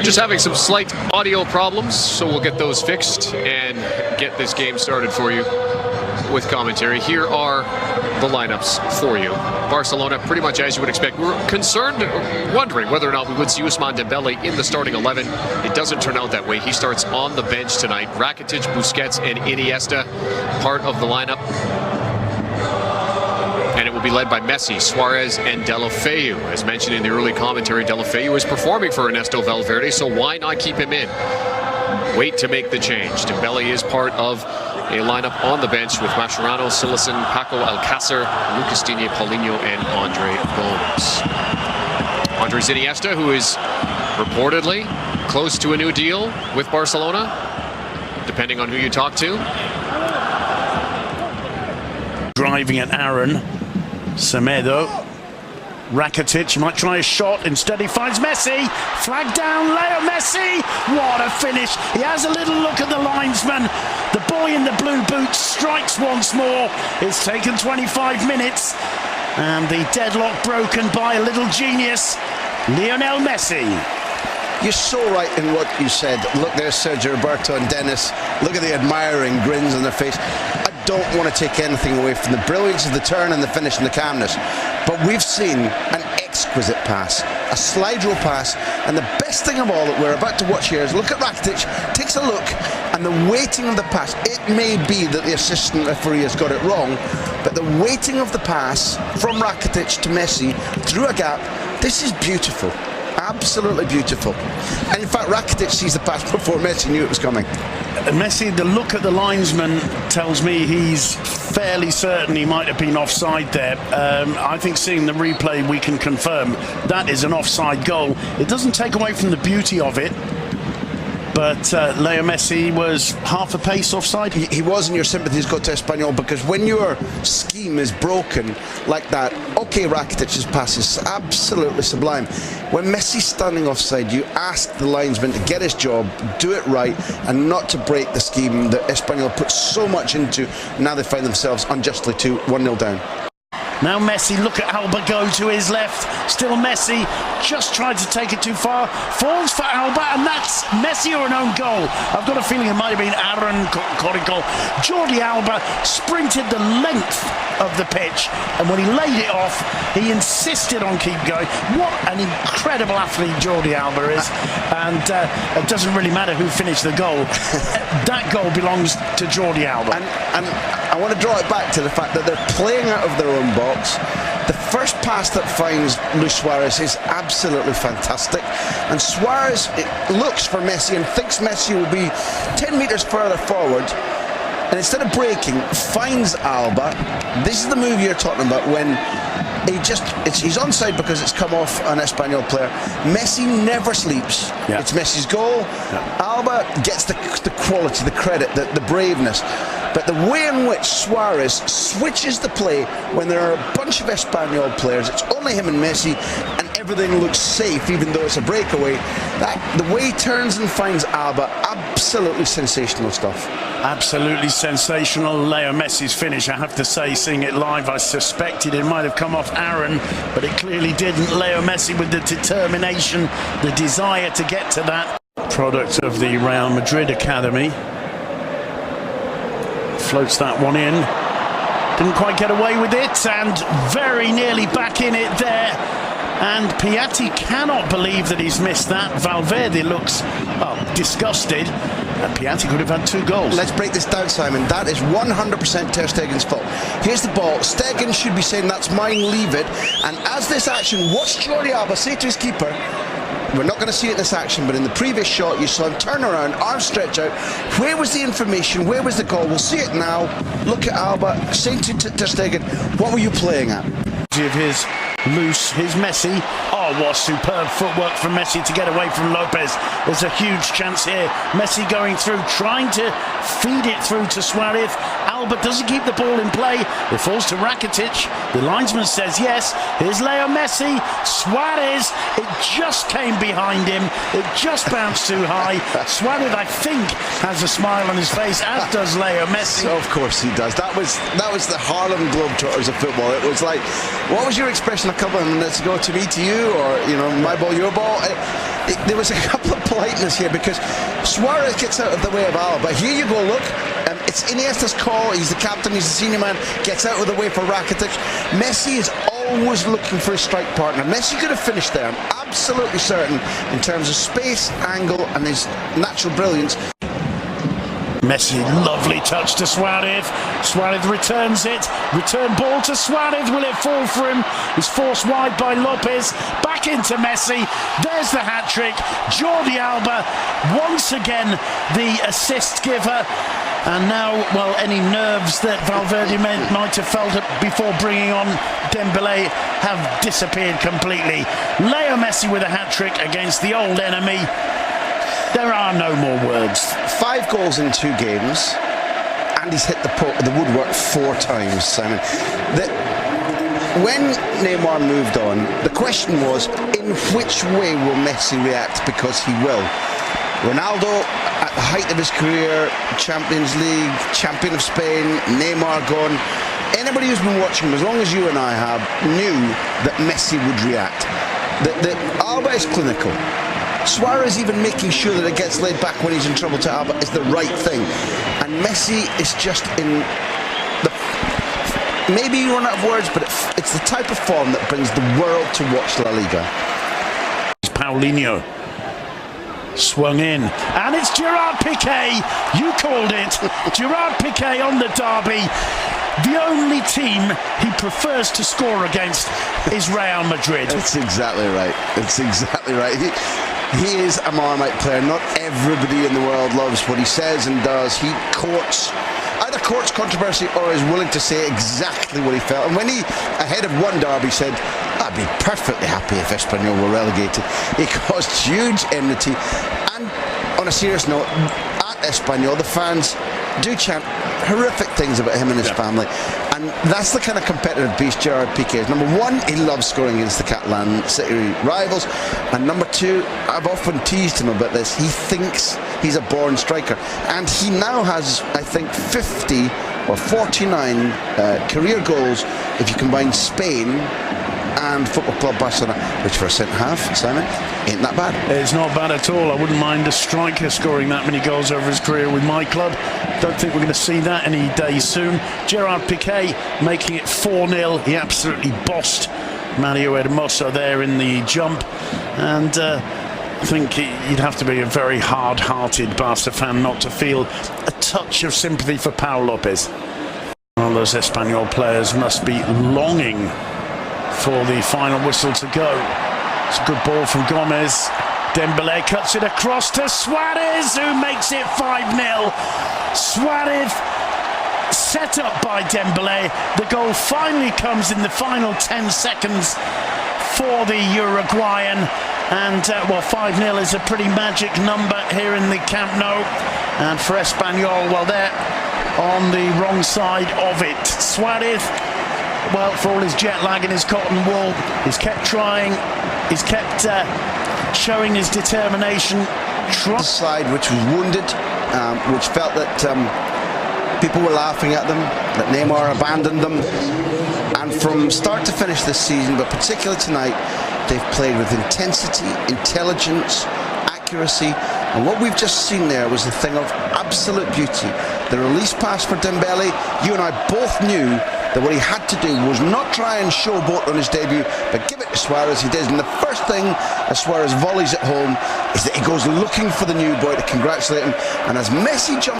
Just having some slight audio problems, so we'll get those fixed and get this game started for you with commentary. Here are the lineups for you. Barcelona, pretty much as you would expect. We were concerned, wondering whether or not we would see Ousmane Dembele in the starting 11. It doesn't turn out that way. He starts on the bench tonight. Rakitic, Busquets, and Iniesta, part of the lineup. And it will be led by Messi, Suarez, and Deulofeu. As mentioned in the early commentary, Deulofeu is performing for Ernesto Valverde, so why not keep him in? Wait to make the change. Dembele is part of a lineup on the bench with Mascherano, Silesen, Paco Alcácer, Lucas Digne, Paulinho, and Andre Gomes. Andres Iniesta, who is reportedly close to a new deal with Barcelona, depending on who you talk to. Driving at Aaron. Semedo. Rakitic might try a shot. Instead he finds Messi. Flag down, Leo Messi. What a finish. He has a little look at the linesman. The boy in the blue boots strikes once more. It's taken 25 minutes. And the deadlock broken by a little genius, Lionel Messi. You're so right in what you said. Look, there's Sergio Roberto and Dennis. Look at the admiring grins on their face. I don't want to take anything away from the brilliance of the turn and the finish and the calmness, but we've seen an exquisite pass, a slide rule pass, and the best thing of all that we're about to watch here is look at Rakitic, takes a look, and the weighting of the pass. It may be that the assistant referee has got it wrong, but the weighting of the pass from Rakitic to Messi through a gap, this is beautiful. Absolutely beautiful. And in fact, Rakitic sees the pass before Messi knew it was coming. Messi, the look at the linesman tells me he's fairly certain he might have been offside there. I think seeing the replay we can confirm that is an offside goal. It doesn't take away from the beauty of it, but Leo Messi was half a pace offside. He was, and your sympathies go to Espanyol, because when your scheme is broken like that, okay, Rakitic's pass is absolutely sublime. When Messi's standing offside, you ask the linesman to get his job, do it right, and not to break the scheme that Espanyol put so much into. Now they find themselves unjustly 1-0 down. Now Messi, look at Alba go to his left. Still Messi, just tried to take it too far. Falls for Alba, and that's Messi or an own goal. I've got a feeling it might have been Aaron Corrico. Jordi Alba sprinted the length of the pitch, and when he laid it off, he insisted on keep going. What an incredible athlete Jordi Alba is. And it doesn't really matter who finished the goal. That goal belongs to Jordi Alba. And I want to draw it back to the fact that they're playing out of their own box. The first pass that finds Luis Suarez is absolutely fantastic, and Suarez looks for Messi and thinks Messi will be 10 metres further forward, and instead of breaking, finds Alba. This is the move you're talking about, when he's onside because it's come off an Espanyol player. Messi never sleeps. Yeah. It's Messi's goal. Yeah. Alba gets the quality, the credit, the braveness. But the way in which Suarez switches the play when there are a bunch of Espanyol players, it's only him and Messi, and everything looks safe even though it's a breakaway. The way he turns and finds Alba, absolutely sensational stuff. Absolutely sensational. Leo Messi's finish, I have to say, seeing it live, I suspected it might have come off Aaron, but it clearly didn't. Leo Messi with the determination, the desire to get to that. Product of the Real Madrid Academy. Floats that one in. Didn't quite get away with it, and very nearly back in it there. And Piatti cannot believe that he's missed that. Valverde looks disgusted. And Piatti could have had 2 goals. Let's break this down, Simon. That is 100% Ter Stegen's fault. Here's the ball. Stegen should be saying, that's mine, leave it. And as this action, watch Jordi Alba say to his keeper, we're not going to see it in this action, but in the previous shot you saw him turn around, arms stretch out. Where was the information? Where was the call? We'll see it now. Look at Alba saying to Ter Stegen, what were you playing at? Of his loose, his Messi. Oh, what superb footwork from Messi to get away from Lopez. There's a huge chance here. Messi going through, trying to feed it through to Suarez. Alba doesn't keep the ball in play. It falls to Rakitic. The linesman says yes. Here's Leo Messi. Suarez, it just came behind him. It just bounced too high. Suarez, I think, has a smile on his face, as does Leo Messi. Of course he does. That was the Harlem Globetrotters of football. It was like, what was your expression a couple of minutes ago? To me, to you, or, you know, my ball, your ball? there was a couple of politeness here because Suarez gets out of the way of Alba. Here you go, look. It's Iniesta's call. He's the captain, he's the senior man. Gets out of the way for Rakitic. Messi is always looking for a strike partner. Messi could have finished there, I'm absolutely certain, in terms of space, angle, and his natural brilliance. Messi, lovely touch to Suarez. Suarez returns it. Return ball to Suarez. Will it fall for him? He's forced wide by Lopez. Back into Messi. There's the hat-trick. Jordi Alba, once again, the assist giver. And now, well, any nerves that Valverde might have felt before bringing on Dembélé have disappeared completely. Leo Messi with a hat-trick against the old enemy. There are no more words. 5 goals in 2 games, and he's hit the woodwork 4 times, Simon. When Neymar moved on, the question was, in which way will Messi react? Because he will. Ronaldo, at the height of his career, Champions League, champion of Spain, Neymar gone. Anybody who's been watching him, as long as you and I have, knew that Messi would react. That Alba is clinical. Suarez even making sure that it gets laid back when he's in trouble to Alba is the right thing. And Messi is just in the... Maybe you run out of words, but it's the type of form that brings the world to watch La Liga. Paulinho swung in, and it's Gerard Piqué. You called it. Gerard Piqué on the derby. The only team he prefers to score against is Real Madrid. That's exactly right. That's exactly right. He is a Marmite player. Not everybody in the world loves what he says and does. He either courts controversy or is willing to say exactly what he felt. And when he, ahead of one derby, said, I'd be perfectly happy if Espanyol were relegated, he caused huge enmity. And on a serious note, at Espanyol, the fans do chant horrific things about him and his family, and that's the kind of competitive beast Gerard Piqué is. Number one, he loves scoring against the Catalan city rivals, and number two, I've often teased him about this, he thinks he's a born striker, and he now has, I think, 50 or 49 career goals if you combine Spain and Football Club Barcelona, which for a centre-half, Simon, ain't that bad. It's not bad at all. I wouldn't mind a striker scoring that many goals over his career with my club. Don't think we're going to see that any day soon. Gerard Piqué making it 4-0. He absolutely bossed Mario Hermoso there in the jump. And I think you'd have to be a very hard-hearted Barca fan not to feel a touch of sympathy for Pau Lopez. Well, those Espanyol players must be longing for the final whistle to go. It's a good ball from Gomez. Dembélé cuts it across to Suarez, who makes it 5-0. Suarez set up by Dembélé. The goal finally comes in the final 10 seconds for the Uruguayan. And, well, 5-0 is a pretty magic number here in the Camp Nou. And for Espanyol, well, they're on the wrong side of it. Suarez, well, for all his jet lag and his cotton wool, he's kept trying, he's kept showing his determination. The side which was wounded, which felt that people were laughing at them, that Neymar abandoned them, and from start to finish this season, but particularly tonight, they've played with intensity, intelligence, accuracy, and what we've just seen there was a thing of absolute beauty. The release pass for Dembélé, you and I both knew that what he had to do was not try and showboat on his debut, but give it to Suarez. He did, and the first thing as Suarez volleys at home is that he goes looking for the new boy to congratulate him, and as Messi jumps